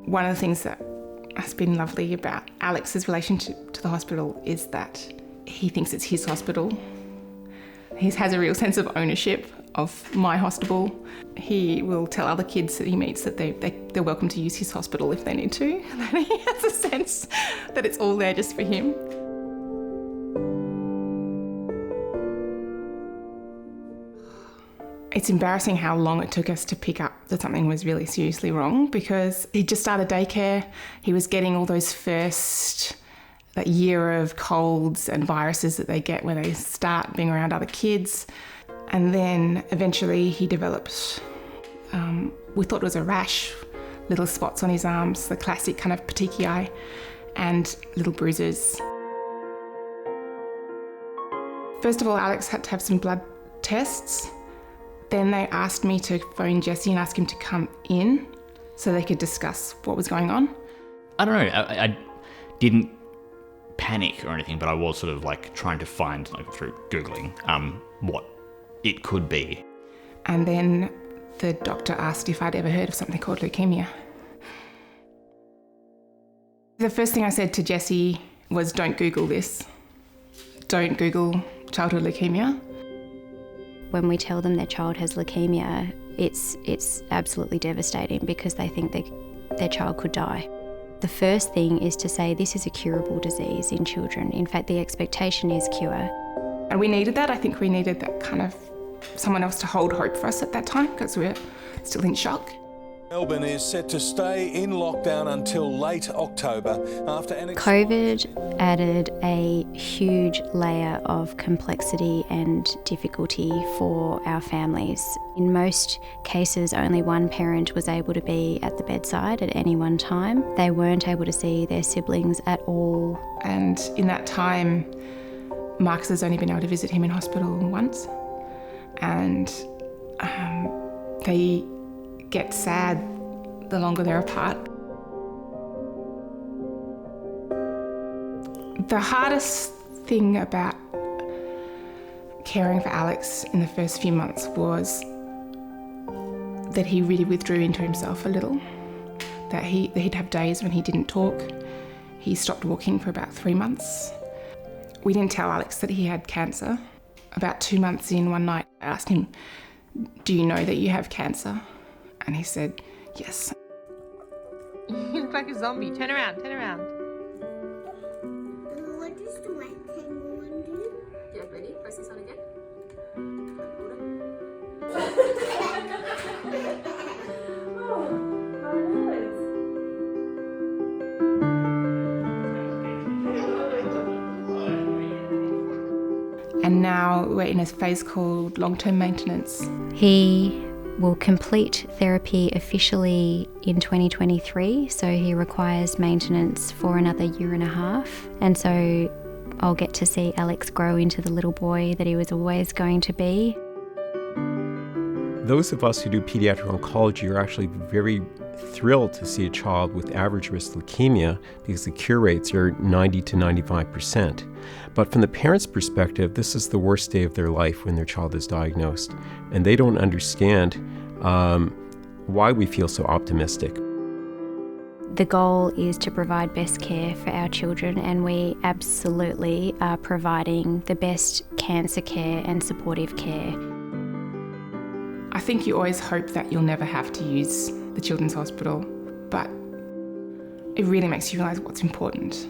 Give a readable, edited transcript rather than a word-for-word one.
One of the things that has been lovely about Alex's relationship to the hospital is that he thinks it's his hospital. He has a real sense of ownership of my hospital. He will tell other kids that he meets that they're welcome to use his hospital if they need to. That he has a sense that it's all there just for him. It's embarrassing how long it took us to pick up that something was really seriously wrong, because he just started daycare. He was getting all those that year of colds and viruses that they get when they start being around other kids. And then eventually he developed, we thought it was a rash, little spots on his arms, the classic kind of petechiae, and little bruises. First of all, Alex had to have some blood tests. Then they asked me to phone Jesse and ask him to come in so they could discuss what was going on. I don't know, I didn't panic or anything, but I was sort of like trying to find, like through Googling, what it could be. And then the doctor asked if I'd ever heard of something called leukemia. The first thing I said to Jesse was, don't Google this. Don't Google childhood leukemia. When we tell them their child has leukemia, it's absolutely devastating because they think their child could die. The first thing is to say this is a curable disease in children. In fact, the expectation is cure. And we needed that. I think we needed that kind of someone else to hold hope for us at that time because we were still in shock. Melbourne is set to stay in lockdown until late October after COVID added a huge layer of complexity and difficulty for our families. In most cases, only one parent was able to be at the bedside at any one time. They weren't able to see their siblings at all. And in that time, Marcus has only been able to visit him in hospital once. And they get sad the longer they're apart. The hardest thing about caring for Alex in the first few months was that he really withdrew into himself a little, that he'd have days when he didn't talk. He stopped walking for about 3 months. We didn't tell Alex that he had cancer. About 2 months in, one night, I asked him, do you know that you have cancer? And he said, yes. You look like a zombie. Turn around, turn around. What does the rectangle one do? Yeah, ready? Press this on again. And now we're in a phase called long-term maintenance. He will complete therapy officially in 2023, so he requires maintenance for another 1.5 years. And so I'll get to see Alex grow into the little boy that he was always going to be. Those of us who do pediatric oncology are actually very thrilled to see a child with average risk leukemia because the cure rates are 90 to 95%. But from the parent's perspective, this is the worst day of their life when their child is diagnosed, and they don't understand why we feel so optimistic. The goal is to provide best care for our children, and we absolutely are providing the best cancer care and supportive care. I think you always hope that you'll never have to use the children's hospital, but it really makes you realise what's important.